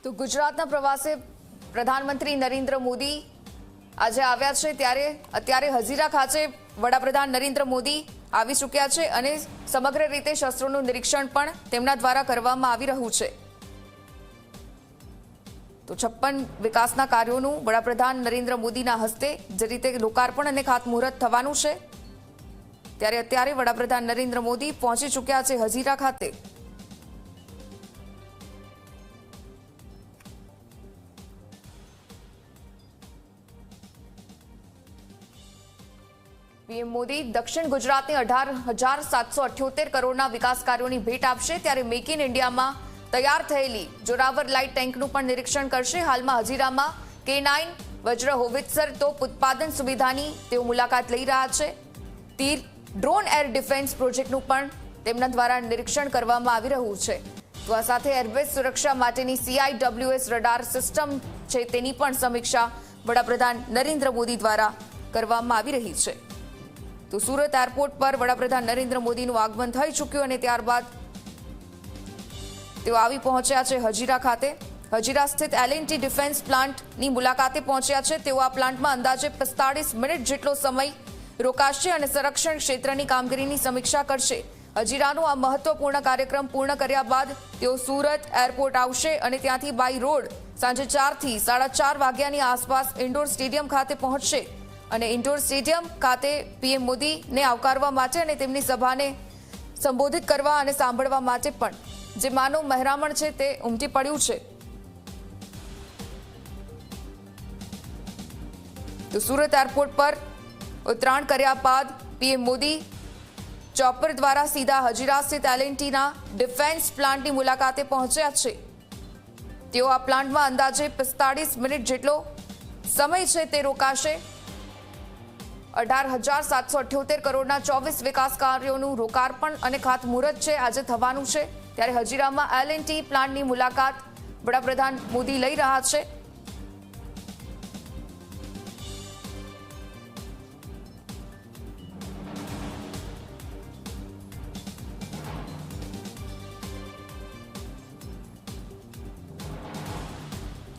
તો ગુજરાતના પ્રવાસે પ્રધાનમંત્રી નરેન્દ્ર મોદી આજે આવ્યા છે ત્યારે અત્યારે હજીરા ખાતે વડાપ્રધાન નરેન્દ્ર મોદી આવી ચૂક્યા છે અને સમગ્ર રીતે શસ્ત્રોનું નિરીક્ષણ પણ તેમના દ્વારા કરવામાં આવી રહ્યું છે। તો 56 વિકાસના કાર્યોનું વડાપ્રધાન નરેન્દ્ર મોદીના હસ્તે જે રીતે લોકાર્પણ અને ખાતમુહૂર્ત થવાનું છે ત્યારે અત્યારે વડાપ્રધાન નરેન્દ્ર મોદી પહોંચી ચૂક્યા છે હજીરા ખાતે। પીએમ મોદી દક્ષિણ ગુજરાતને 18,778 કરોડના વિકાસ કાર્યોની ભેટ આપશે ત્યારે મેક ઇન ઇન્ડિયામાં તૈયાર થયેલી જોરાવર લાઇટ ટેન્કનું પણ નિરીક્ષણ કરશે। હાલમાં હજીરામાં K9 વજ્ર હોવિત્સર તોપ ઉત્પાદન સુવિધાની તેઓ મુલાકાત લઈ રહ્યા છે। તીર ડ્રોન એર ડિફેન્સ પ્રોજેક્ટનું પણ તેમના દ્વારા નિરીક્ષણ કરવામાં આવી રહ્યું છે। તો આ સાથે એરબેઝ સુરક્ષા માટેની CIWS રડાર સિસ્ટમ છે તેની પણ સમીક્ષા વડાપ્રધાન નરેન્દ્ર મોદી દ્વારા કરવામાં આવી રહી છે। તો સુરત એરપોર્ટ પર વડાપ્રધાન નરેન્દ્ર મોદીનું આગમન થઈ ચૂક્યું અને ત્યારબાદ તેઓ આવી પહોંચ્યા છે હજીરા ખાતે। હજીરા સ્થિત L&T ડિફેન્સ પ્લાન્ટની મુલાકાતે પહોંચ્યા છે। તેઓ આ પ્લાન્ટમાં અંદાજે 45 મિનિટ જેટલો સમય રોકાશે અને સંરક્ષણ ક્ષેત્રની કામગીરીની સમીક્ષા કરશે। હજીરાનો આ મહત્વપૂર્ણ કાર્યક્રમ પૂર્ણ કર્યા બાદ તેઓ સુરત એરપોર્ટ આવશે અને ત્યાંથી બાય રોડ સાંજે 4 થી 4:30 વાગ્યાની આસપાસ ઇન્ડોર સ્ટેડિયમ ખાતે પહોંચશે અને ઇન્ડોર સ્ટેડિયમ ખાતે પીએમ મોદીને આવકારવા માટે અને તેમની સભાને સંબોધિત કરવા અને સાંભળવા માટે પણ જે માનવ મહેરામણ છે તે ઉમટી પડ્યું છે। તો સુરત એરપોર્ટ પર ઉતરાણ કર્યા બાદ પીએમ મોદી ચોપર દ્વારા સીધા હજીરા સ્થિત L&Tના ડિફેન્સ પ્લાન્ટની મુલાકાતે પહોંચ્યા છે। તેઓ આ પ્લાન્ટમાં અંદાજે 45 મિનિટ જેટલો સમય છે તે રોકાશે। 18,778 કરોડના 24 વિકાસ કાર્યોનું લોકાર્પણ અને ખાતમુહૂર્ત છે આજે થવાનું છે ત્યારે હજીરામાં L&T પ્લાન્ટની મુલાકાત વડાપ્રધાન મોદી લઈ રહ્યા છે।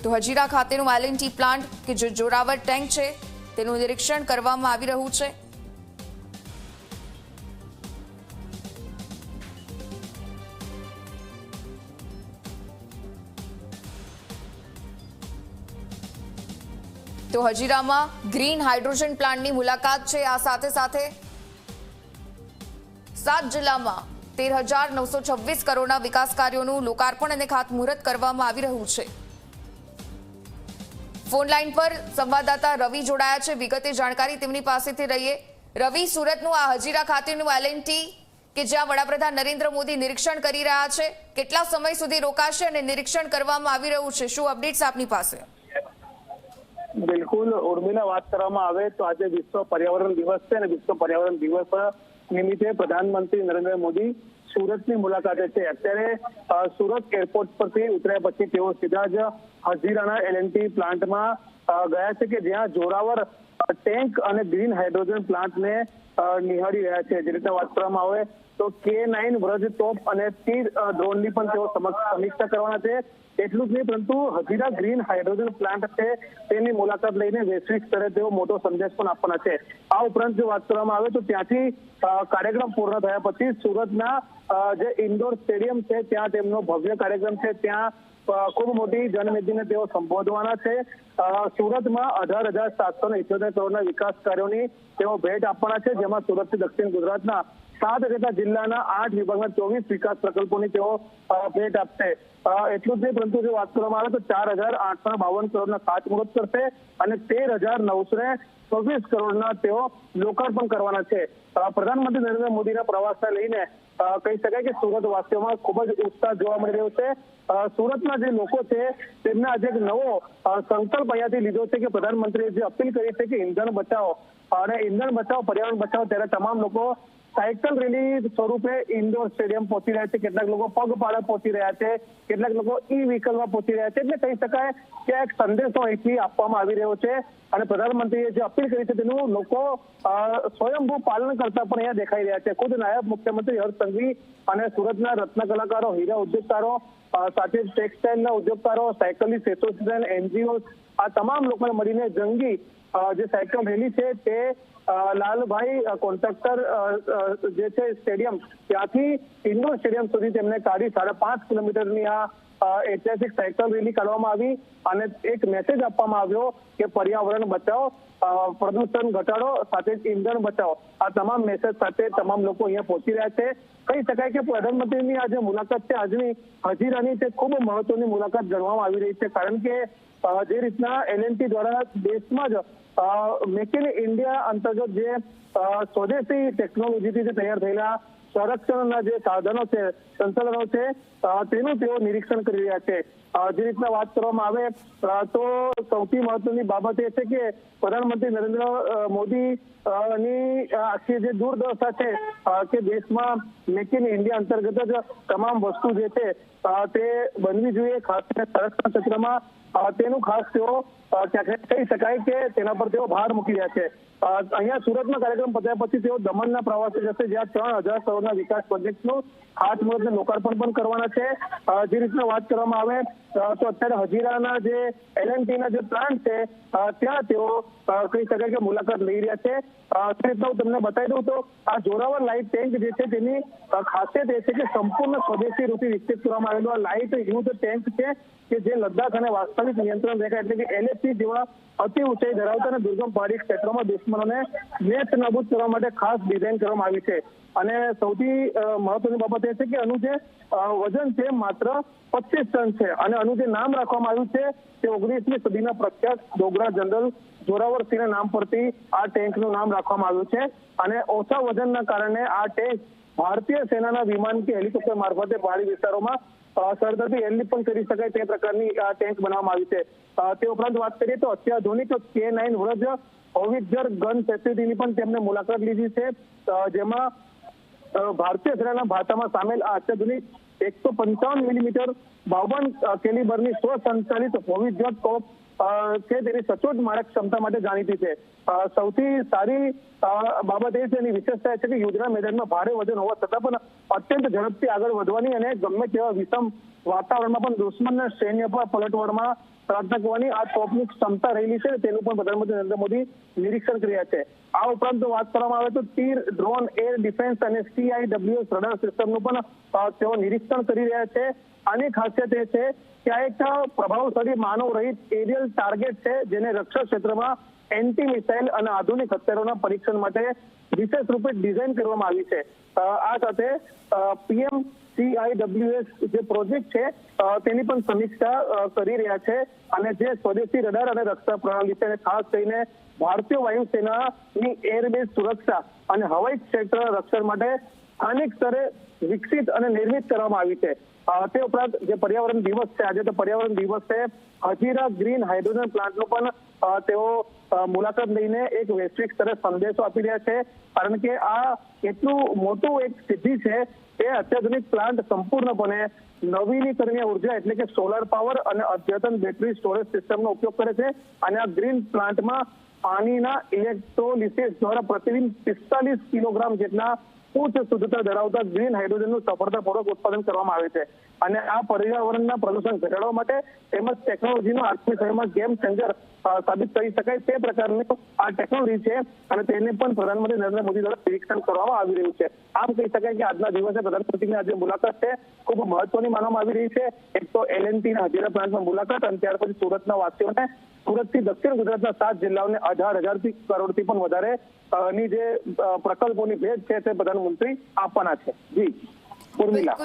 તો હજીરા ખાતેનું L&T પ્લાન્ટ કે જે જોરાવર ટેન્ક છે તેનું નિરીક્ષણ કરવામાં આવી રહ્યું છે। તો હજીરામાં ગ્રીન હાઇડ્રોજન પ્લાન્ટની મુલાકાત છે। આ સાથે સાથે 7 જિલ્લામાં 13,926 કરોડના વિકાસ કાર્યોનું લોકાર્પણ અને ખાતમુહૂર્ત કરવામાં આવી રહ્યું છે। ફોન લાઈન પર સંવાદદાતા રવિ જોડાયા છે, વિગતે જાણકારી તેમની પાસેથી રહીએ। રવિ, સુરતનું આ હજીરા ખાતેનું L&T કે જ્યાં વડાપ્રધાન નરેન્દ્ર મોદી નિરીક્ષણ કરી રહ્યા છે, કેટલા સમય સુધી રોકાશે અને નિરીક્ષણ કરવામાં આવી રહ્યું છે, શું અપડેટ્સ આપની પાસે? બિલકુલ ઉર્મિલા, વાત કરવામાં આવે તો આજે વિશ્વ પર્યાવરણ દિવસ છે અને વિશ્વ પર્યાવરણ દિવસ નિમિત્તે પ્રધાનમંત્રી નરેન્દ્ર મોદી સુરતની મુલાકાતે છે। અત્યારે સુરત એરપોર્ટ પરથી ઉતર્યા પછી તેઓ સીધા જ હજીરાના L&T પ્લાન્ટમાં ગયા છે કે જ્યાં જોરાવર ટેન્ક અને ગ્રીન હાઇડ્રોજન પ્લાન્ટને નિહાળી રહ્યા છે। જે રીતે વાત કરવામાં આવે તો K9 વ્રજ તોપ અને તીર ડ્રોનની પણ તેઓ સમીક્ષા કરવાના છે। એટલું જ નહીં પરંતુ હજીરા ગ્રીન હાઇડ્રોજન પ્લાન્ટ છે તેની મુલાકાત લઈને વૈશ્વિક સ્તરે તેઓ મોટો સંદેશ પણ આપવાના છે। આ ઉપરાંત જો વાત કરવામાં આવે તો ત્યાંથી કાર્યક્રમ પૂર્ણ થયા પછી સુરતના જે ઇન્ડોર સ્ટેડિયમ છે ત્યાં તેમનો ભવ્ય કાર્યક્રમ છે, ત્યાં ખૂબ મોટી જનમેદનીને તેઓ સંબોધવાના છે। સુરતમાં 18,778 કરોડના વિકાસ કાર્યોની તેઓ ભેટ આપવાના છે, જેમાં સુરતથી દક્ષિણ ગુજરાતના 7 જેટલા જિલ્લાના 8 વિભાગના 24 વિકાસ પ્રકલ્પોની તેઓ ભેટ આપશે। એટલું જ નહીં પરંતુ જો વાત કરવામાં આવે તો 4,852 કરોડના ખાતમુહૂર્ત કરશે અને 13,926 કરોડના તેઓ લોકાર્પણ કરવાના છે। પ્રધાનમંત્રી નરેન્દ્ર મોદીના પ્રવાસને લઈને કહી શકાય કે સુરત વાસીઓમાં ખૂબ જ ઉત્સાહ જોવા મળી રહ્યો છે। સુરતના જે લોકો છે તેમને આજે એક નવો સંકલ્પ અહીંયાથી લીધો છે કે પ્રધાનમંત્રીએ જે અપીલ કરી છે કે ઇંધણ બચાવો અને ઇંધણ બચાવો, પર્યાવરણ બચાવો, ત્યારે તમામ લોકો સાયકલ રેલી સ્વરૂપે ઇન્ડોર સ્ટેડિયમ પહોંચી રહ્યા છે, કેટલાક લોકો પગપાળા પહોંચી રહ્યા છે, કેટલાક લોકો ઈ વ્હીકલમાં પહોંચી રહ્યા છે. એટલે કહી શકાય કે એક સંદેશો અહીંથી આપવામાં આવી રહ્યો છે અને પ્રધાનમંત્રીએ જે અપીલ કરી છે તેનું લોકો સ્વયંભૂ પાલન કરતા પણ અહીંયા દેખાઈ રહ્યા છે. ખુદ નાયબ મુખ્યમંત્રી હર્ષ સંઘવી અને સુરતના રત્ન કલાકારો, હીરા ઉદ્યોગકારો, સાથે ટેક્સટાઇલના ઉદ્યોગકારો, સાયકલિસ્ટ એસોસિએશન, એનજીઓ, આ તમામ લોકોને મળીને જંગી જે સાયકલ રેલી છે તે લાલભાઈ કોન્ટ્રાક્ટર જે છે સ્ટેડિયમ ત્યાંથી ઇન્ડોર સ્ટેડિયમ સુધી તેમને કાઢી 5.5 કિલોમીટરની આ ઐતિહાસિક સાયકલ રેલી કાઢવામાં આવી અને એક મેસેજ આપવામાં આવ્યો કે પર્યાવરણ બચાવો, પ્રદૂષણ ઘટાડો, સાથે જ ઇંધણ બચાવો. આ તમામ મેસેજ સાથે તમામ લોકો અહીંયા પહોંચી રહ્યા છે. કહી શકાય કે પ્રધાનમંત્રીની આ જે મુલાકાત છે આજની હજીરાની તે ખૂબ મહત્વની મુલાકાત ગણવામાં આવી રહી છે, કારણ કે જે રીતના એલએનટી દ્વારા દેશમાં જ મેક ઇન ઇન્ડિયા અંતર્ગત જે સ્વદેશી ટેકનોલોજીથી તૈયાર થયેલા સંરક્ષણના જે સાધનો છે, સંસાધનો છે, તેનું તેઓ નિરીક્ષણ કરી રહ્યા છે. જે રીતના વાત કરવામાં આવે તો સૌથી મહત્વની બાબત એ છે કે પ્રધાનમંત્રી નરેન્દ્ર મોદી ની આખી જે દૂરદર્શા છે કે દેશમાં મેક ઇન ઇન્ડિયા અંતર્ગત જ તમામ વસ્તુ જે છે તે બનવી જોઈએ, ખાસ કરીને સંરક્ષણ ક્ષેત્રમાં તેનું ખાસ તેઓ કહી શકાય કે તેના પર તેઓ ભાર મૂકી રહ્યા છે. અહીંયા સુરતનો કાર્યક્રમ પત્યા પછી તેઓ દમણના પ્રવાસે જશે, જ્યાં 3000 કરોડના વિકાસ પ્રોજેક્ટનું ખાતમુહૂર્ત લોકાર્પણ પણ કરવાના છે. જે રીતના વાત કરવામાં આવે તો અત્યારે હજીરાના જે એલએનટીના જે પ્લાન્ટ છે ત્યાં તેઓ કહી શકાય કે મુલાકાત લઈ રહ્યા છે. તે રીતના હું તમને બતાવી દઉં તો આ જોરાવર લાઇટ ટેન્ક જે છે તેની ખાસિયત એ છે કે સંપૂર્ણ સ્વદેશી રૂપે વિકસિત કરવામાં આવેલું આ લાઇટ યુદ્ધ ટેન્ક છે કે જે લદ્દાખ અને વાસ્તવિક નિયંત્રણ રેખા એટલે કે એલએસી જેવા અતિ ઊંચાઈ ધરાવતા અને દુર્ગમ પહાડી ક્ષેત્રોમાં દુશ્મનોને નેસ્ત નાબૂદ કરવા માટે ખાસ ડિઝાઇન કરવામાં આવી છે. અને સૌથી મહત્વની બાબત એ છે કે આનું જે વજન છે માત્ર 25 ટન છે અને આનું જે નામ રાખવામાં આવ્યું છે તે 19મી સદીના પ્રખ્યાત ડોગરા જનરલ જોરાવરસિંહના નામ પરથી આ ટેન્કનું નામ રાખવામાં આવ્યું છે. અને ઓછા વજનના કારણે આ ટેન્ક ભારતીય સેનાના વિમાન કે હેલિકોપ્ટર મારફતે પહાડી વિસ્તારોમાં સરળતાથી હેન્ડલિંગ પણ કરી શકાય તે પ્રકારની આ ટેન્ક બનાવવામાં આવી છે. તે ઉપરાંત વાત કરીએ તો અત્યાધુનિક K9 વ્રજ હોવિત્ઝર ગન ફેસિલિટીની પણ તેમણે મુલાકાત લીધી છે, જેમાં ભારતીય સેનાના ભાતામાં સામેલ આ અત્યાધુનિક 155 મિલીમીટર 52 કેલિબરની સ્વસંચાલિત હોવિત્ઝર તોપ છે તેની સચોટ મારક ક્ષમતા માટે જાણીતી છે. સૌથી સારી બાબત એ છે, એની વિશેષતા એ છે કે યુદ્ધના મેદાનમાં ભારે વજન હોવા છતાં પણ અત્યંત ઝડપથી આગળ વધવાની અને ગમે તેવા વિષમ વાતાવરણમાં પણ દુશ્મનના સૈન્ય પર પલટવારમાં પ્રયત્ન કરવાની આ તોપની ક્ષમતા રહેલી છે, તેનું પણ પ્રધાનમંત્રી નરેન્દ્ર મોદી નિરીક્ષણ કરી રહ્યા છે. આ ઉપરાંત વાત કરવામાં આવે તો તીર, ડ્રોન, એર ડિફેન્સ અને CIWS રડાર સિસ્ટમનું પણ તેઓ નિરીક્ષણ કરી રહ્યા છે. આની ખાસિયત એ છે કે આ એક પ્રભાવશાળી માનવ રહિત એરિયલ ટાર્ગેટ છે, જેને રક્ષા ક્ષેત્રમાં એન્ટી મિસાઇલ અને આધુનિક હથિયારોના પરીક્ષણ માટે વિશેષ રૂપે ડિઝાઇન કરવામાં આવી છે. આ સાથે PM CIWS જે પ્રોજેક્ટ છે તેની પણ સમીક્ષા કરી રહ્યા છે અને જે સ્વદેશી રડાર અને રક્ષા પ્રણાલી છે ખાસ કરીને ભારતીય વાયુસેનાની એરબેઝ સુરક્ષા અને હવાઈ ક્ષેત્ર રક્ષણ માટે સ્થાનિક સ્તરે વિકસિત અને નિર્મિત કરવામાં આવી છે. તે ઉપરાંત જે પર્યાવરણ દિવસ છે, આજે તો પર્યાવરણ દિવસ છે, હજીરા ગ્રીન હાઇડ્રોજન પ્લાન્ટનો પણ તેઓ મુલાકાત લઈને એક વૈશ્વિક સ્તરે સંદેશો આપી રહ્યા છે, કારણ કે આ એટલું મોટું એક સિદ્ધિ છે કે અત્યાધુનિક પ્લાન્ટ સંપૂર્ણપણે નવીનીકરણીય ઉર્જા એટલે કે સોલર પાવર અને અદ્યતન બેટરી સ્ટોરેજ સિસ્ટમનો ઉપયોગ કરે છે. અને આ ગ્રીન પ્લાન્ટમાં પાણીના ઇલેક્ટ્રોલિસિસ દ્વારા પ્રતિદિન 45 કિલોગ્રામ જેટલા ઉચ્ચ શુદ્ધતા ધરાવતા ગ્રીન હાઇડ્રોજનનું સફળતાપૂર્વક ઉત્પાદન કરવામાં આવે છે. અને આ પર્યાવરણના પ્રદૂષણ ઘટાડવા માટે તેમજ ટેકનોલોજીનો આજની સમયમાં ગેમ ચેન્જર સાબિત કરી શકાય તે પ્રકારની આ ટેકનોલોજી છે અને તેને પણ પ્રધાનમંત્રી નરેન્દ્ર મોદી દ્વારા નિરીક્ષણ કરવામાં આવી રહ્યું છે. આમ કહી શકાય કે આજના દિવસે પ્રધાનમંત્રીની આજે મુલાકાત છે ખૂબ મહત્વની માનવામાં આવી રહી છે. એક તો એલએનટીના હજીરા પ્લાન્ટમાં મુલાકાત અને ત્યાર પછી સુરતના વાસીઓને સુરતથી દક્ષિણ ગુજરાતના 7 જિલ્લાઓને 18,000 કરોડથી પણ વધારે ની જે પ્રકલ્પોની ભેટ છે તે પ્રધાનમંત્રી આપવાના છે. જી ઉર્મિલા.